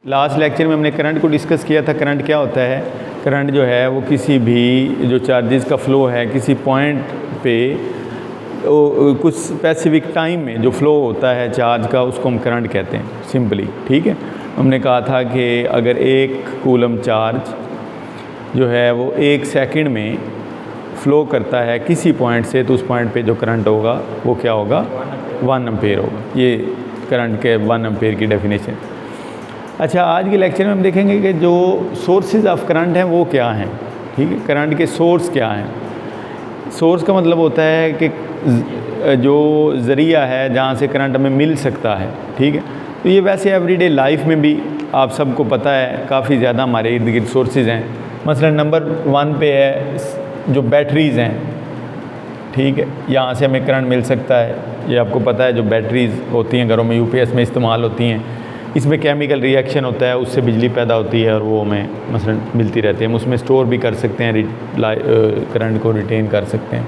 Last lecture में हमने current को डिस्कस किया था। करंट क्या होता है? करंट जो है वो किसी भी जो चार्जेस का फ़्लो है किसी पॉइंट पे कुछ स्पेसिफिक टाइम में जो फ़्लो होता है चार्ज का, उसको हम करंट कहते हैं सिंपली। ठीक है, हमने कहा था कि अगर 1 कूलम चार्ज जो है वो 1 सेकंड में फ़्लो करता है किसी पॉइंट से, तो उस पॉइंट पे जो करंट होगा वो क्या होगा? 1 एम्पेयर होगा। ये करंट के 1 एम्पेयर की डेफिनेशन। अच्छा, आज के लेक्चर में हम देखेंगे कि जो सोर्सेज ऑफ करंट हैं वो क्या हैं। ठीक है, करंट के सोर्स क्या हैं। सोर्स का मतलब होता है कि जो ज़रिया है जहाँ से करंट हमें मिल सकता है। ठीक है, तो ये वैसे एवरीडे लाइफ में भी आप सबको पता है काफ़ी ज़्यादा हमारे इर्द गिर्द सोर्सेज हैं। मसलन नंबर 1 पे है जो बैटरीज़ हैं। ठीक है, यहाँ से हमें करंट मिल सकता है। ये आपको पता है जो बैटरीज़ होती हैं घरों में यूपीएस में इस्तेमाल होती हैं, इसमें केमिकल रिएक्शन होता है, उससे बिजली पैदा होती है और वो हमें मसलन मिलती रहती है। हम उसमें स्टोर भी कर सकते हैं, करंट को रिटेन कर सकते हैं।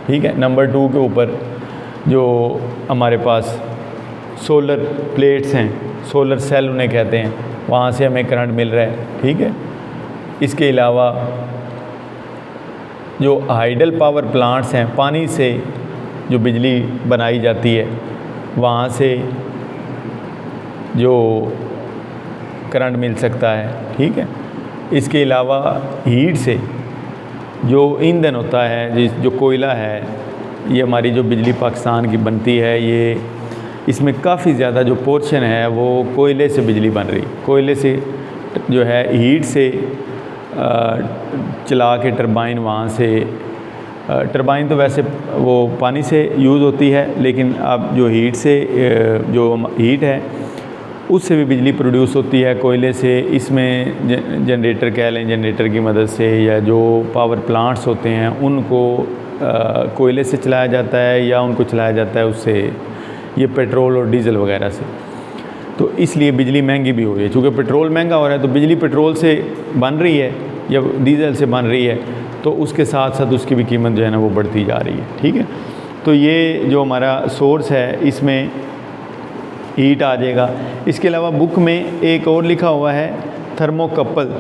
ठीक है, नंबर 2 के ऊपर जो हमारे पास सोलर प्लेट्स हैं, सोलर सेल उन्हें कहते हैं, वहाँ से हमें करंट मिल रहा है। ठीक है, इसके अलावा जो हाइडल पावर प्लांट्स हैं, पानी से जो बिजली बनाई जाती है, वहाँ से जो करंट मिल सकता है। ठीक है, इसके अलावा हीट से जो ईंधन होता है, जो कोयला है, ये हमारी जो बिजली पाकिस्तान की बनती है, ये इसमें काफ़ी ज़्यादा जो पोर्शन है वो कोयले से बिजली बन रही। कोयले से जो है हीट से चला के टरबाइन, वहाँ से टरबाइन तो वैसे वो पानी से यूज़ होती है, लेकिन अब जो हीट से जो हीट है उससे भी बिजली प्रोड्यूस होती है कोयले से। इसमें जनरेटर कह लें, जनरेटर की मदद से, या जो पावर प्लांट्स होते हैं उनको कोयले से चलाया जाता है या उनको चलाया जाता है उससे ये पेट्रोल और डीज़ल वगैरह से। तो इसलिए बिजली महंगी भी हो रही है। चूँकि पेट्रोल महंगा हो रहा है तो बिजली पेट्रोल से बन रही है या डीज़ल से बन रही है, तो उसके साथ साथ उसकी भी कीमत जो है ना वो बढ़ती जा रही है। ठीक है, तो ये जो हमारा सोर्स है इसमें हीट आ जाएगा। इसके अलावा बुक में एक और लिखा हुआ है थर्मोकपल।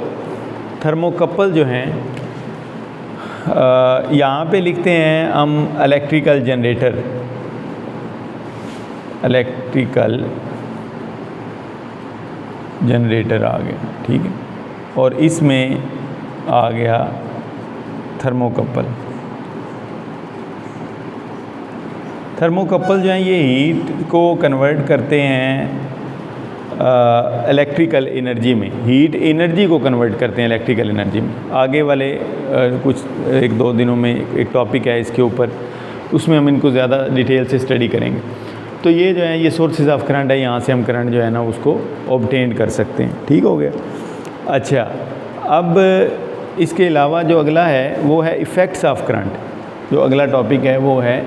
थर्मोकपल जो हैं यहाँ पे लिखते हैं हम इलेक्ट्रिकल जनरेटर, इलेक्ट्रिकल जनरेटर आ गया। ठीक है, और इसमें आ गया थर्मोकपल। थर्मोकपल जो है ये हीट को कन्वर्ट करते हैं इलेक्ट्रिकल एनर्जी में। हीट एनर्जी को कन्वर्ट करते हैं इलेक्ट्रिकल एनर्जी में। आगे वाले कुछ 1-2 दिनों में एक टॉपिक है इसके ऊपर, उसमें हम इनको ज़्यादा डिटेल से स्टडी करेंगे। तो ये जो है ये सोर्सेज ऑफ करंट है, यहाँ से हम करंट जो है ना उसको ऑब्टेन कर सकते हैं। ठीक हो गया। अच्छा, अब इसके अलावा जो अगला है वो है इफ़ेक्ट्स ऑफ करंट। जो अगला टॉपिक है वो है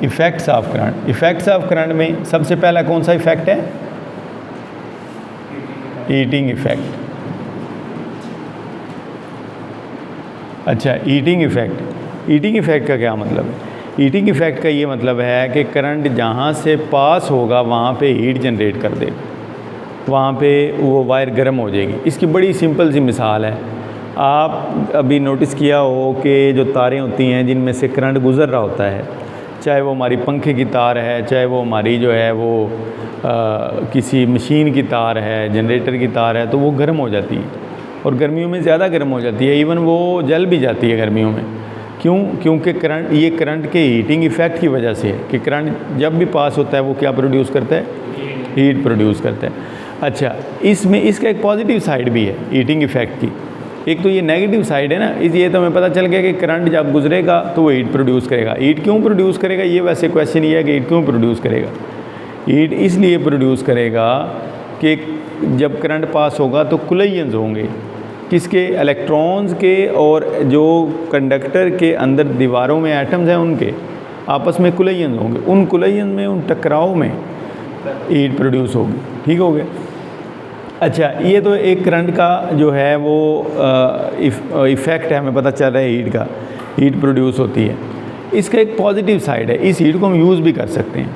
effects of current. Effects of current में सबसे पहला कौन सा इफ़ेक्ट है? Heating effect. अच्छा, हीटिंग इफ़ेक्ट। हीटिंग इफ़ेक्ट का क्या मतलब है? हीटिंग इफ़ेक्ट का ये मतलब है कि करंट जहाँ से पास होगा वहाँ पे हीट जनरेट कर देगा, वहाँ पे वो वायर गर्म हो जाएगी। इसकी बड़ी सिंपल सी मिसाल है। आप अभी नोटिस किया हो कि जो तारें होती हैं जिनमें से करंट गुज़र रहा होता है, चाहे वो हमारी पंखे की तार है, चाहे वो हमारी जो है वो किसी मशीन की तार है, जनरेटर की तार है, तो वो गर्म हो जाती है और गर्मियों में ज़्यादा गर्म हो जाती है। इवन वो जल भी जाती है गर्मियों में। क्यों? क्योंकि करंट, ये करंट के हीटिंग इफ़ेक्ट की वजह से है कि करंट जब भी पास होता है वो क्या प्रोड्यूस करता है? हीट प्रोड्यूस करता है। अच्छा, इसमें इसका एक पॉजिटिव साइड भी है हीटिंग इफ़ेक्ट की। एक तो ये नेगेटिव साइड है ना, ये तो हमें पता चल गया कि करंट जब गुजरेगा तो वो हीट प्रोड्यूस करेगा। हीट क्यों प्रोड्यूस करेगा? ये वैसे क्वेश्चन ये है कि हीट क्यों प्रोड्यूस करेगा। हीट इसलिए प्रोड्यूस करेगा कि जब करंट पास होगा तो कोलिजन्स होंगे, किसके? इलेक्ट्रॉन्स के, और जो कंडक्टर के अंदर दीवारों में एटम्स हैं उनके आपस में कोलिजन्स होंगे। उन कोलिजन में, उन टकराव में हीट प्रोड्यूस होगी। ठीक हो गया। अच्छा, ये तो एक करंट का जो है वो इफ़ेक्ट है, हमें पता चल रहा है हीट का, हीट प्रोड्यूस होती है। इसका एक पॉजिटिव साइड है, इस हीट को हम यूज़ भी कर सकते हैं,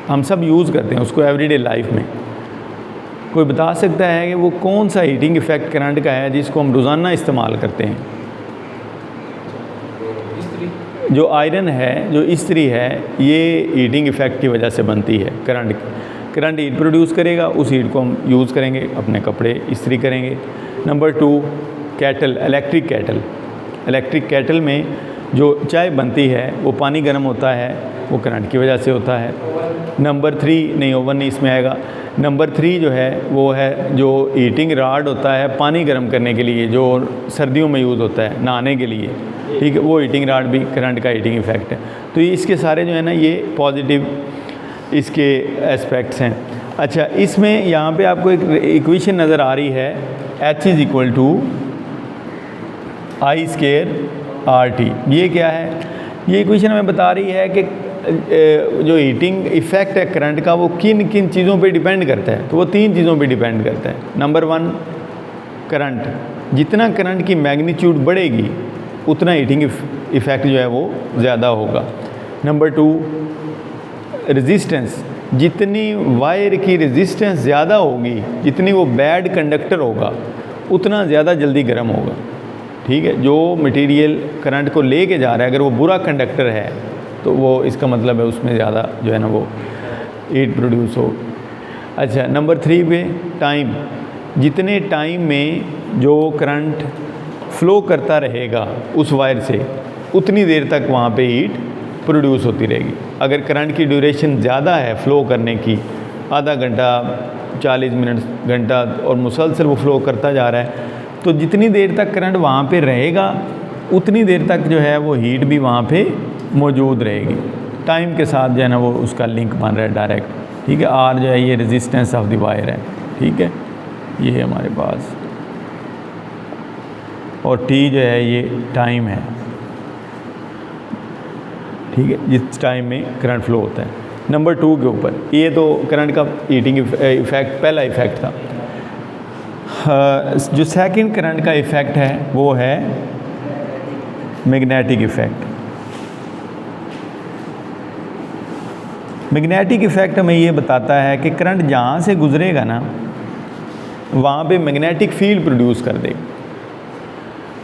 हम सब यूज़ करते हैं उसको एवरीडे लाइफ में। कोई बता सकता है कि वो कौन सा हीटिंग इफ़ेक्ट करंट का है जिसको हम रोज़ाना इस्तेमाल करते हैं? जो आयरन है, जो इस्त्री है, ये हीटिंग इफ़ेक्ट की वजह से बनती है। करंट हीट प्रोड्यूस करेगा, उस हीट को हम यूज़ करेंगे, अपने कपड़े इस्त्री करेंगे। नंबर 2, कैटल, इलेक्ट्रिक कैटल में जो चाय बनती है वो पानी गर्म होता है, वो करंट की वजह से होता है। नंबर 3, नहीं ओवन नहीं इसमें आएगा। नंबर 3 जो है वो है जो हीटिंग रॉड होता है पानी गर्म करने के लिए, जो सर्दियों में यूज़ होता है नहाने के लिए, ठीक है, वो हीटिंग रॉड भी करंट का हीटिंग इफ़ेक्ट है। तो ये इसके सारे जो है ना ये पॉजिटिव इसके एस्पेक्ट्स हैं। अच्छा, इसमें यहाँ पे आपको एक इक्वेशन नज़र आ रही है, H = I²RT। ये क्या है? ये इक्वेशन हमें बता रही है कि जो हीटिंग इफ़ेक्ट है करंट का वो किन किन चीज़ों पे डिपेंड करता है। तो वो 3 चीज़ों पे डिपेंड करता है। नंबर 1, करंट, जितना करंट की मैग्नीट्यूड बढ़ेगी उतना हीटिंग इफ़ेक्ट जो है वो ज़्यादा होगा। नंबर 2, रेजिस्टेंस, जितनी वायर की रेजिस्टेंस ज़्यादा होगी, जितनी वो बैड कंडक्टर होगा, उतना ज़्यादा जल्दी गर्म होगा। ठीक है, जो मटेरियल करंट को लेके जा रहा है अगर वो बुरा कंडक्टर है तो वो इसका मतलब है उसमें ज़्यादा जो है ना वो हीट प्रोड्यूस हो। अच्छा, नंबर 3 पे टाइम, जितने टाइम में जो करंट फ्लो करता रहेगा उस वायर से, उतनी देर तक वहाँ पे हीट प्रोड्यूस होती रहेगी। अगर करंट की ड्यूरेशन ज़्यादा है फ़्लो करने की, आधा घंटा, 40 मिनट, घंटा, और मुसलसल वो फ़्लो करता जा रहा है, तो जितनी देर तक करंट वहाँ पे रहेगा उतनी देर तक जो है वो हीट भी वहाँ पे मौजूद रहेगी। टाइम के साथ जो है ना वो उसका लिंक बन रहा है डायरेक्ट। ठीक है, आर जो है ये रेजिस्टेंस ऑफ द वायर है। ठीक है, ये है हमारे पास, और टी जो है ये टाइम है। ठीक है, जिस टाइम में करंट फ्लो होता है। नंबर 2 के ऊपर, ये तो करंट का हीटिंग इफ़ेक्ट पहला इफ़ेक्ट था। जो सेकंड करंट का इफ़ेक्ट है वो है मैग्नेटिक इफ़ेक्ट। मैग्नेटिक इफ़ेक्ट हमें ये बताता है कि करंट जहाँ से गुजरेगा ना वहाँ पे मैग्नेटिक फील्ड प्रोड्यूस कर देगा।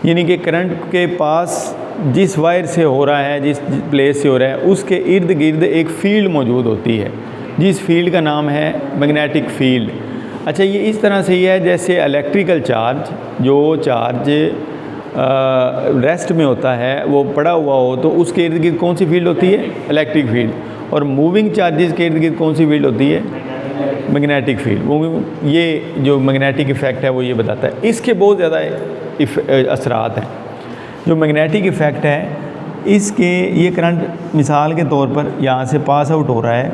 यानी कि करंट के पास जिस वायर से हो रहा है, जिस प्लेस से हो रहा है, उसके इर्द गिर्द एक फ़ील्ड मौजूद होती है, जिस फील्ड का नाम है मैग्नेटिक फील्ड। अच्छा, ये इस तरह से ही है जैसे इलेक्ट्रिकल चार्ज, जो चार्ज रेस्ट में होता है वो पड़ा हुआ हो तो उसके इर्द गिर्द कौन सी फील्ड होती है? Electric field. और मूविंग चार्जेस के इर्द गिर्द कौन सी फील्ड होती है? Magnetic field. वो ये जो मैग्नेटिक इफ़ेक्ट है वो ये बताता है। इसके बहुत ज़्यादा असरात हैं। जो मैग्नेटिक इफ़ेक्ट है इसके, ये करंट मिसाल के तौर पर यहाँ से पास आउट हो रहा है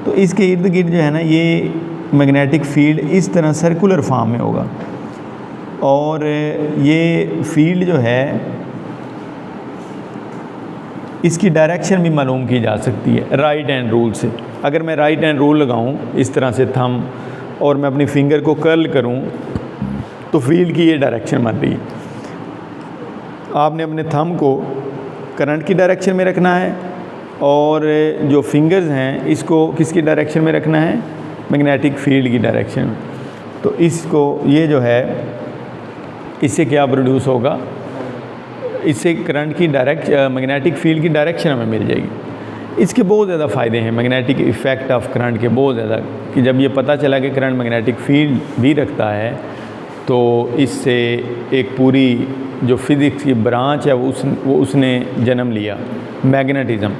तो इसके इर्द गिर्द जो है ना ये मैग्नेटिक फील्ड इस तरह सर्कुलर फॉर्म में होगा, और ये फील्ड जो है इसकी डायरेक्शन भी मालूम की जा सकती है राइट हैंड रूल से। अगर मैं राइट हैंड रूल लगाऊं इस तरह से थंब, और मैं अपनी फिंगर को कर्ल करूं तो फील्ड की ये डायरेक्शन बन रही है। आपने अपने थंब को करंट की डायरेक्शन में रखना है, और जो फिंगर्स हैं इसको किसकी डायरेक्शन में रखना है? मैग्नेटिक फील्ड की डायरेक्शन में। तो इसको, ये जो है, इससे क्या प्रोड्यूस होगा? इससे करंट की मैग्नेटिक फील्ड की डायरेक्शन हमें मिल जाएगी। इसके बहुत ज़्यादा फ़ायदे हैं मैग्नेटिक इफ़ेक्ट ऑफ करंट के, बहुत ज़्यादा, कि जब ये पता चला कि करंट मैग्नेटिक फील्ड भी रखता है तो इससे एक पूरी जो फिज़िक्स की ब्रांच है वो उसने जन्म लिया। मैग्नेटिज़म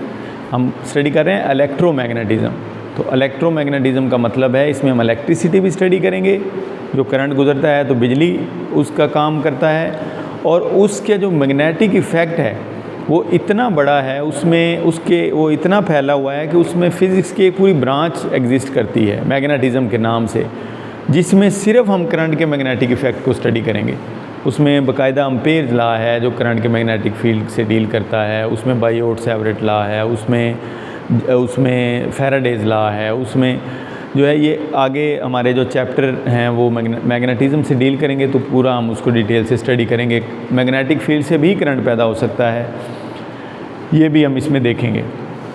हम स्टडी कर रहे हैं, इलेक्ट्रोमैग्नेटिज़म। तो इलेक्ट्रोमैग्नेटिज़म का मतलब है इसमें हम इलेक्ट्रिसिटी भी स्टडी करेंगे, जो करंट गुजरता है तो बिजली उसका काम करता है, और उसके जो मैग्नेटिक इफ़ेक्ट है वो इतना बड़ा है, उसमें उसके वो इतना फैला हुआ है कि उसमें फ़िज़िक्स की एक पूरी ब्रांच एग्जिस्ट करती है मैग्नेटिज़म के नाम से, जिसमें सिर्फ हम करंट के मैग्नेटिक इफ़ेक्ट को स्टडी करेंगे। उसमें बाकायदा अम्पेयर्स लॉ है जो करंट के मैग्नेटिक फील्ड से डील करता है, उसमें बायोट-सैवरेट लॉ है, उसमें फैराडेज लॉ है, उसमें जो है ये आगे हमारे जो चैप्टर हैं वो मैग्नेटिज़म से डील करेंगे तो पूरा हम उसको डिटेल से स्टडी करेंगे। मैग्नेटिक फील्ड से भी करंट पैदा हो सकता है। ये भी हम इसमें देखेंगे।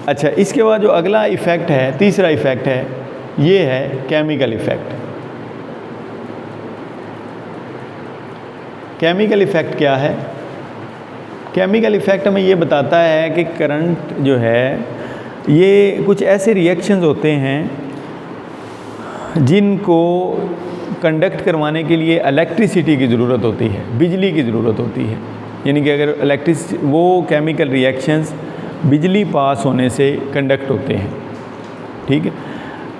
अच्छा, इसके बाद जो अगला इफ़ेक्ट है, तीसरा इफ़ेक्ट है, ये है केमिकल इफ़ेक्ट। केमिकल इफ़ेक्ट क्या है? केमिकल इफ़ेक्ट हमें ये बताता है कि करंट जो है ये कुछ ऐसे रिएक्शंस होते हैं जिनको कंडक्ट करवाने के लिए इलेक्ट्रिसिटी की ज़रूरत होती है, बिजली की ज़रूरत होती है। यानी कि अगर वो केमिकल रिएक्शंस बिजली पास होने से कंडक्ट होते हैं, ठीक है।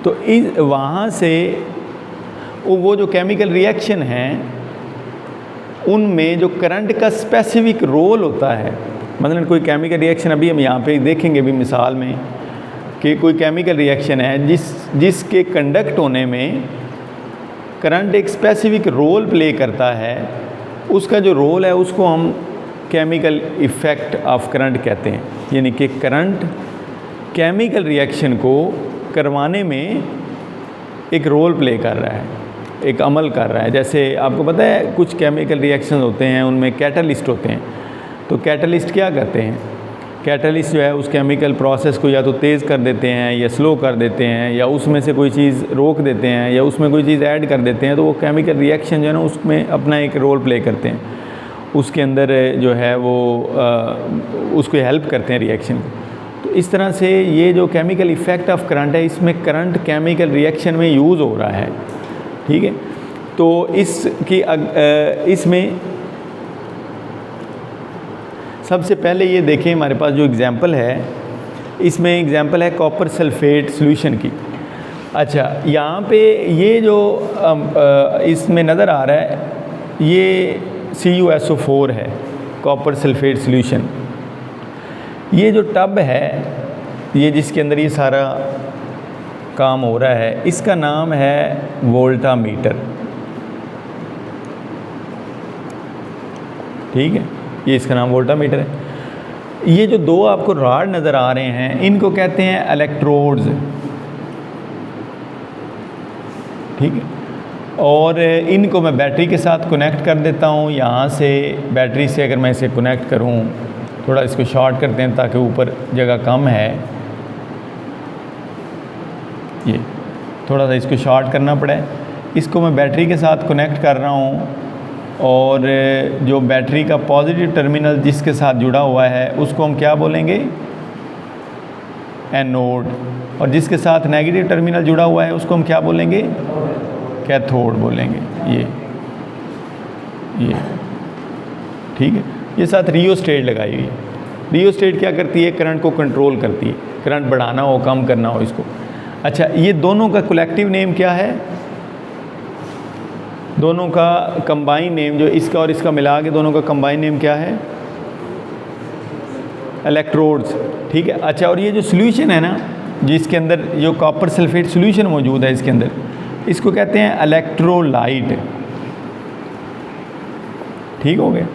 तो वहाँ से वो जो केमिकल रिएक्शन हैं उनमें जो करंट का स्पेसिफिक रोल होता है, मतलब कोई केमिकल रिएक्शन, अभी हम यहाँ पे देखेंगे भी मिसाल में कि कोई केमिकल रिएक्शन है जिसके कंडक्ट होने में करंट एक स्पेसिफिक रोल प्ले करता है, उसका जो रोल है उसको हम केमिकल इफ़ेक्ट ऑफ करंट कहते हैं। यानी कि करंट केमिकल रिएक्शन को करवाने में एक रोल प्ले कर रहा है, एक अमल कर रहा है। जैसे आपको पता है कुछ केमिकल रिएक्शन होते हैं उनमें कैटलिस्ट होते हैं, तो कैटलिस्ट क्या करते हैं? कैटलिस्ट जो है उस केमिकल प्रोसेस को या तो तेज़ कर देते हैं या स्लो कर देते हैं, या उसमें से कोई चीज़ रोक देते हैं या उसमें कोई चीज़ ऐड कर देते हैं। तो वो केमिकल रिएक्शन जो है ना उसमें अपना एक रोल प्ले करते हैं, उसके अंदर जो है वो उसको हेल्प करते हैं रिएक्शन को। तो इस तरह से ये जो केमिकल इफ़ेक्ट ऑफ करंट है, इसमें करंट केमिकल रिएक्शन में यूज़ हो रहा है, ठीक है। तो इसमें सबसे पहले ये देखें, हमारे पास जो एग्ज़ाम्पल है, इसमें एग्ज़ाम्पल है कॉपर सल्फेट सॉल्यूशन की। अच्छा, यहाँ पे ये जो इसमें नज़र आ रहा है ये CuSO4 है, कॉपर सल्फेट सॉल्यूशन। ये जो टब है, ये जिसके अंदर ये सारा काम हो रहा है, इसका नाम है वोल्टामीटर, ठीक है। ये इसका नाम वोल्टामीटर है। ये जो दो आपको रॉड नज़र आ रहे हैं इनको कहते हैं इलेक्ट्रोड्स, ठीक है। और इनको मैं बैटरी के साथ कनेक्ट कर देता हूँ। यहाँ से बैटरी से अगर मैं इसे कनेक्ट करूँ, थोड़ा इसको शॉर्ट करते हैं ताकि ऊपर जगह कम है, ये थोड़ा सा इसको शॉर्ट करना पड़ा है। इसको मैं बैटरी के साथ कनेक्ट कर रहा हूँ और जो बैटरी का पॉजिटिव टर्मिनल जिसके साथ जुड़ा हुआ है उसको हम क्या बोलेंगे? एनोड। और जिसके साथ नेगेटिव टर्मिनल जुड़ा हुआ है उसको हम क्या बोलेंगे? कैथोड बोलेंगे। ये ठीक है। ये साथ रियोस्टेट लगाई हुई है। रियोस्टेट क्या करती है? करंट को कंट्रोल करती है, करंट बढ़ाना हो कम करना हो इसको। अच्छा, ये दोनों का कलेक्टिव नेम क्या है? दोनों का कंबाइन नेम, जो इसका और इसका मिला के दोनों का कंबाइन नेम क्या है? इलेक्ट्रोड्स, ठीक है। अच्छा, और ये जो सॉल्यूशन है ना, जिसके अंदर जो कॉपर सल्फेट सॉल्यूशन मौजूद है इसके अंदर, इसको कहते हैं इलेक्ट्रोलाइट, ठीक हो गया।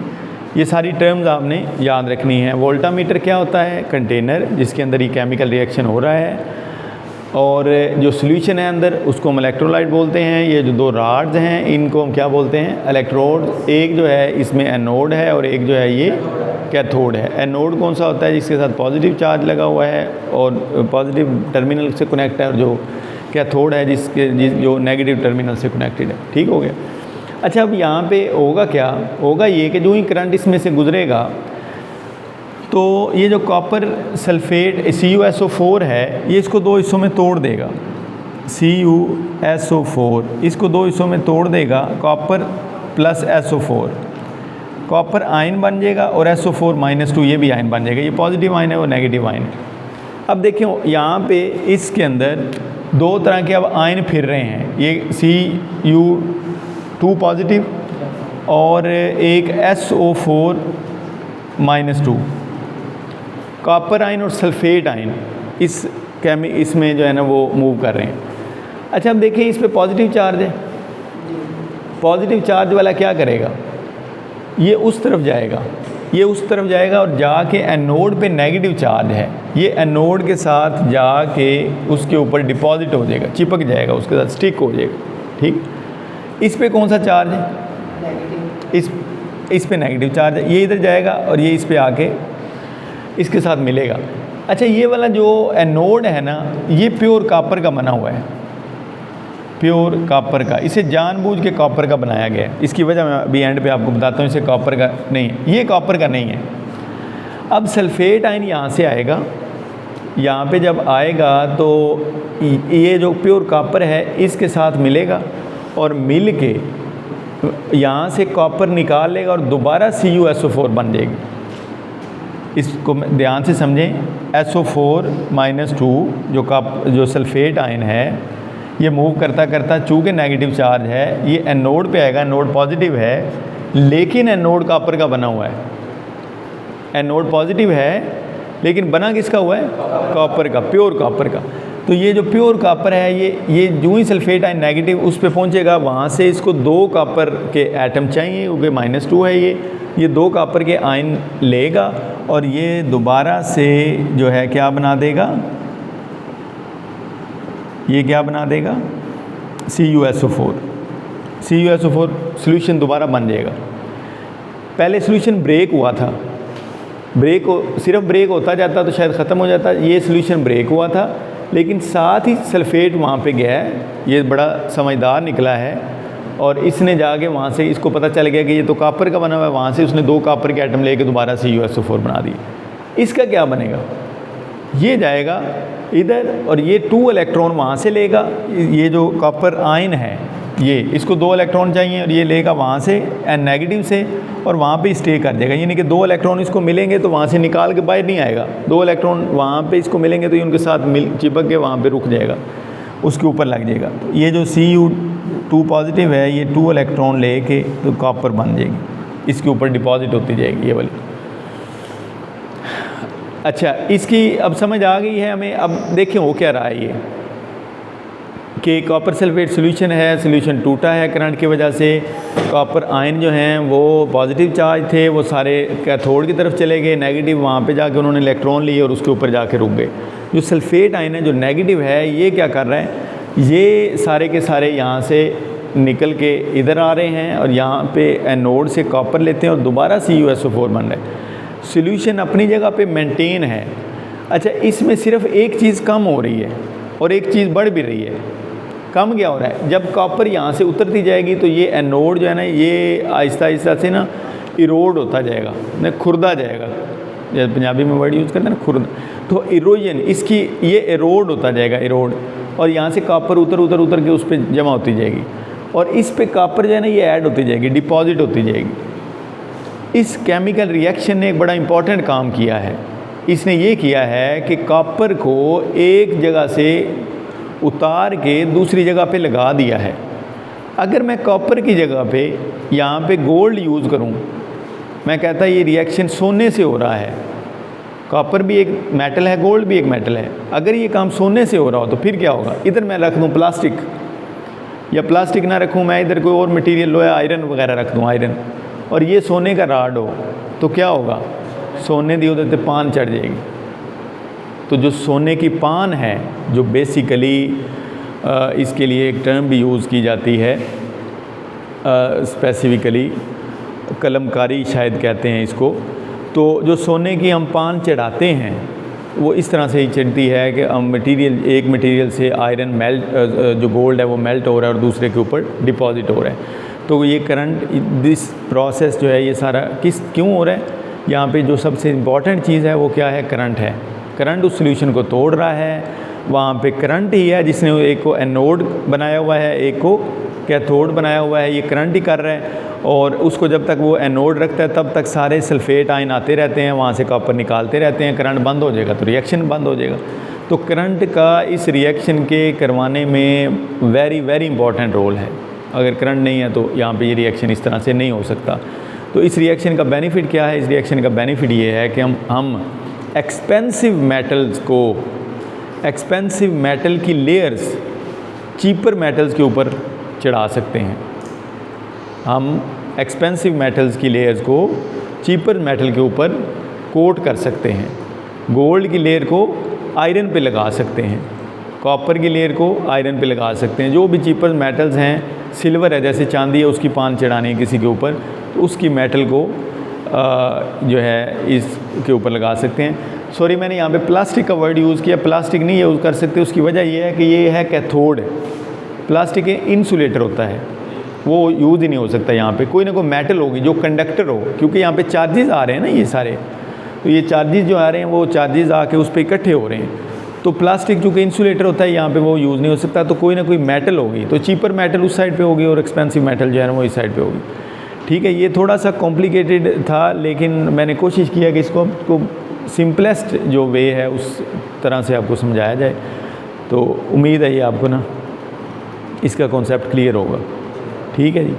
ये सारी टर्म्स आपने याद रखनी है। वोल्टामीटर क्या होता है? कंटेनर जिसके अंदर ये केमिकल रिएक्शन हो रहा है, और जो सॉल्यूशन है अंदर उसको हम इलेक्ट्रोलाइट बोलते हैं। ये जो दो रॉड्स हैं इनको हम क्या बोलते हैं? इलेक्ट्रोड। एक जो है इसमें एनोड है और एक जो है ये कैथोड है। एनोड कौन सा होता है? जिसके साथ पॉजिटिव चार्ज लगा हुआ है और पॉजिटिव टर्मिनल से कनेक्ट है, और जो कैथोड है जो नेगेटिव टर्मिनल से कनेक्टेड है, ठीक हो गया। अच्छा, अब यहाँ पे होगा क्या? होगा ये कि जो ही करंट इसमें से गुजरेगा तो ये जो कॉपर सल्फेट CuSO4 है ये इसको दो हिस्सों में तोड़ देगा। CuSO4 इसको दो हिस्सों में तोड़ देगा, copper plus SO4, copper ion बन जाएगा और SO4-2 ये भी आयन बन जाएगा। ये पॉजिटिव आयन है और नेगेटिव आयन है। अब देखिए यहाँ पे इसके अंदर दो तरह के अब आयन फिर रहे हैं, ये Cu2 पॉजिटिव और एक SO4-2, कॉपर आयन और सल्फेट आयन इसमें जो है ना वो मूव कर रहे हैं। अच्छा, अब देखिए इस पे पॉजिटिव चार्ज है। पॉजिटिव चार्ज वाला क्या करेगा? ये उस तरफ जाएगा, ये उस तरफ जाएगा और जाके एनोड पे नेगेटिव चार्ज है, ये एनोड के साथ जाके उसके ऊपर डिपॉजिट हो जाएगा, चिपक जाएगा, उसके साथ स्टिक हो जाएगा, ठीक। इस पे कौन सा चार्ज है? इस पे नेगेटिव चार्ज है। ये इधर जाएगा और ये इस पे आके इसके साथ मिलेगा। अच्छा, ये वाला जो एनोड है ना, ये प्योर कॉपर का बना हुआ है, प्योर कॉपर का। इसे जानबूझ के कॉपर का बनाया गया है। इसकी वजह मैं अभी एंड पे आपको बताता हूँ, इसे कॉपर का नहीं है, ये कॉपर का नहीं है। अब सल्फेट आयन यहाँ से आएगा, यहाँ पे जब आएगा तो ये जो प्योर कॉपर है इसके साथ मिलेगा और मिल के यहाँ से कॉपर निकाल लेगा और दोबारा CuSO4 बन जाएगी। इसको ध्यान से समझें, SO4-2 जो सल्फेट आयन है, ये मूव करता करता चूँकि नेगेटिव चार्ज है, ये एनोड पे आएगा, एनोड पॉजिटिव है, लेकिन एनोड कॉपर का बना हुआ है। एनोड पॉजिटिव है लेकिन बना किसका हुआ है? कॉपर का, प्योर कॉपर का। तो ये जो प्योर कॉपर है, ये जो ही सल्फेट आयन नेगेटिव उस पे पहुंचेगा, वहाँ से इसको 2 कॉपर के एटम चाहिए, क्योंकि -2 है ये 2 कॉपर के आयन लेगा और ये दोबारा से जो है क्या बना देगा, ये क्या बना देगा? CuSO4 सोल्यूशन दोबारा बन जाएगा। पहले सोल्यूशन ब्रेक हुआ था, सिर्फ ब्रेक होता जाता तो शायद ख़त्म हो जाता। ये सोल्यूशन ब्रेक हुआ था, लेकिन साथ ही सल्फेट वहाँ पे गया है। ये बड़ा समझदार निकला है और इसने जाके वहाँ से इसको पता चल गया कि ये तो कॉपर का बना हुआ है, वहाँ से उसने 2 कॉपर के एटम लेके दोबारा CuSO4 बना दिए। इसका क्या बनेगा? ये जाएगा इधर और ये 2 इलेक्ट्रॉन वहाँ से लेगा। ये जो कॉपर आयन है, ये इसको 2 इलेक्ट्रॉन चाहिए और ये लेगा वहाँ से नेगेटिव से और वहाँ पे स्टे कर जाएगा। यानी कि 2 इलेक्ट्रॉन इसको मिलेंगे तो वहाँ से निकाल के बाहर नहीं आएगा। 2 इलेक्ट्रॉन वहाँ पे इसको मिलेंगे तो ये उनके साथ चिपक के वहाँ पे रुक जाएगा, उसके ऊपर लग जाएगा। तो ये जो Cu2 पॉजिटिव है, ये 2 इलेक्ट्रॉन ले के तो कॉपर बन जाएगी, इसके ऊपर डिपॉजिट होती जाएगी ये वाली। अच्छा, इसकी अब समझ आ गई है हमें। अब देखें हो क्या रहा है ये कि कॉपर सल्फेट सोल्यूशन है, सोल्यूशन टूटा है करंट की वजह से। कॉपर आयन जो हैं वो पॉजिटिव चार्ज थे, वो सारे कैथोड की तरफ चले गए, नेगेटिव वहाँ पे जाके उन्होंने इलेक्ट्रॉन लिए और उसके ऊपर जाके रुक गए। जो सल्फेट आयन है जो नेगेटिव है, ये क्या कर रहे हैं, ये सारे के सारे यहाँ से निकल के इधर आ रहे हैं और यहाँ पे एनोड से कॉपर लेते हैं और दोबारा CuSO4 बन रहा है। सोल्यूशन अपनी जगह पे मेंटेन है। अच्छा, इसमें सिर्फ एक चीज़ कम हो रही है और एक चीज़ बढ़ भी रही है। कम क्या हो रहा है, जब कॉपर यहाँ से उतरती जाएगी तो ये एनोड जो है ना, ये आहिस्ता आहिस्ता से ना इरोड होता जाएगा, ना खुरदा जाएगा। जैसे पंजाबी में वर्ड यूज़ करते हैं ना, खुरदा, तो इरोजन, इसकी ये इरोड होता जाएगा, इरोड, और यहाँ से कॉपर उतर के उस पर जमा होती जाएगी और इस पे कॉपर जो है ना ये ऐड होती जाएगी, डिपॉजिट होती जाएगी। इस केमिकल रिएक्शन ने एक बड़ा इम्पॉर्टेंट काम किया है। इसने ये किया है कि कॉपर को एक जगह से उतार के दूसरी जगह पे लगा दिया है। अगर मैं कॉपर की जगह पे यहाँ पे गोल्ड यूज़ करूँ, मैं कहता ये रिएक्शन सोने से हो रहा है। कॉपर भी एक मेटल है, गोल्ड भी एक मेटल है। अगर ये काम सोने से हो रहा हो तो फिर क्या होगा, इधर मैं रख दूँ प्लास्टिक, या प्लास्टिक ना रखूँ मैं, इधर कोई और मटेरियल लोहा आयरन वगैरह रख दूँ, आयरन, और ये सोने का राड हो, तो क्या होगा, सोने दी उधर से पान चढ़ जाएगी। तो जो सोने की पान है, जो बेसिकली इसके लिए एक टर्म भी यूज़ की जाती है, स्पेसिफिकली कलमकारी शायद कहते हैं इसको। तो जो सोने की हम पान चढ़ाते हैं वो इस तरह से ही चढ़ती है कि हम एक मटेरियल से आयरन मेल्ट, जो गोल्ड है वो मेल्ट हो रहा है और दूसरे के ऊपर डिपॉजिट हो रहा है। तो ये करंट, दिस प्रोसेस जो है ये सारा क्यों हो रहा है, यहाँ पे जो सबसे इम्पॉर्टेंट चीज़ है वो क्या है, करंट है। करंट उस सोल्यूशन को तोड़ रहा है, वहाँ पे करंट ही है जिसने एक को एनोड बनाया हुआ है, एक को कैथोड बनाया हुआ है, ये करंट ही कर रहा है। और उसको जब तक वो एनोड रखता है तब तक सारे सल्फेट आयन आते रहते हैं, वहाँ से कॉपर निकालते रहते हैं। करंट बंद हो जाएगा तो रिएक्शन बंद हो जाएगा। तो करंट का इस रिएक्शन के करवाने में वेरी वेरी इंपॉर्टेंट रोल है। अगर करंट नहीं है तो यहाँ पे ये रिएक्शन इस तरह से नहीं हो सकता। तो इस रिएक्शन का बेनिफिट क्या है, इस रिएक्शन का बेनिफिट ये है कि हम एक्सपेंसिव मेटल्स को, एक्सपेंसिव मेटल की लेयर्स चीपर मेटल्स के ऊपर चढ़ा सकते हैं। हम एक्सपेंसिव मेटल्स की लेयर्स को चीपर मेटल के ऊपर कोट कर सकते हैं। गोल्ड की लेयर को आयरन पे लगा सकते हैं, कॉपर की लेयर को आयरन पे लगा सकते हैं। जो भी चीपर मेटल्स हैं, सिल्वर है, जैसे चांदी है, उसकी पान चढ़ानी है किसी के ऊपर, तो उसकी मेटल को जो है इसके ऊपर लगा सकते हैं। सॉरी मैंने यहाँ पे प्लास्टिक का वर्ड यूज़ किया, प्लास्टिक नहीं यूज़ कर सकते, उसकी वजह ये है कि ये है कैथोड। प्लास्टिक इंसुलेटर होता है, वो यूज़ ही नहीं हो सकता यहाँ पे। कोई ना कोई मेटल होगी जो कंडक्टर हो, क्योंकि यहाँ पे चार्जेस आ रहे हैं ना ये सारे, तो ये चार्जेस जो आ रहे हैं वो चार्जेस आके उस पर इकट्ठे हो रहे हैं। तो प्लास्टिक चूँकि इंसुलेटर होता है यहाँ पे वो यूज़ नहीं हो सकता, तो कोई ना कोई मेटल होगी, तो चीपर मेटल उस साइड पे होगी और एक्सपेंसिव मेटल जो है ना वो इस साइड पे होगी। ठीक है, ये थोड़ा सा कॉम्प्लिकेटेड था, लेकिन मैंने कोशिश किया कि इसको आपको सिंपलेस्ट जो वे है उस तरह से आपको समझाया जाए। तो उम्मीद है ये आपको ना इसका कॉन्सेप्ट क्लियर होगा। ठीक है जी।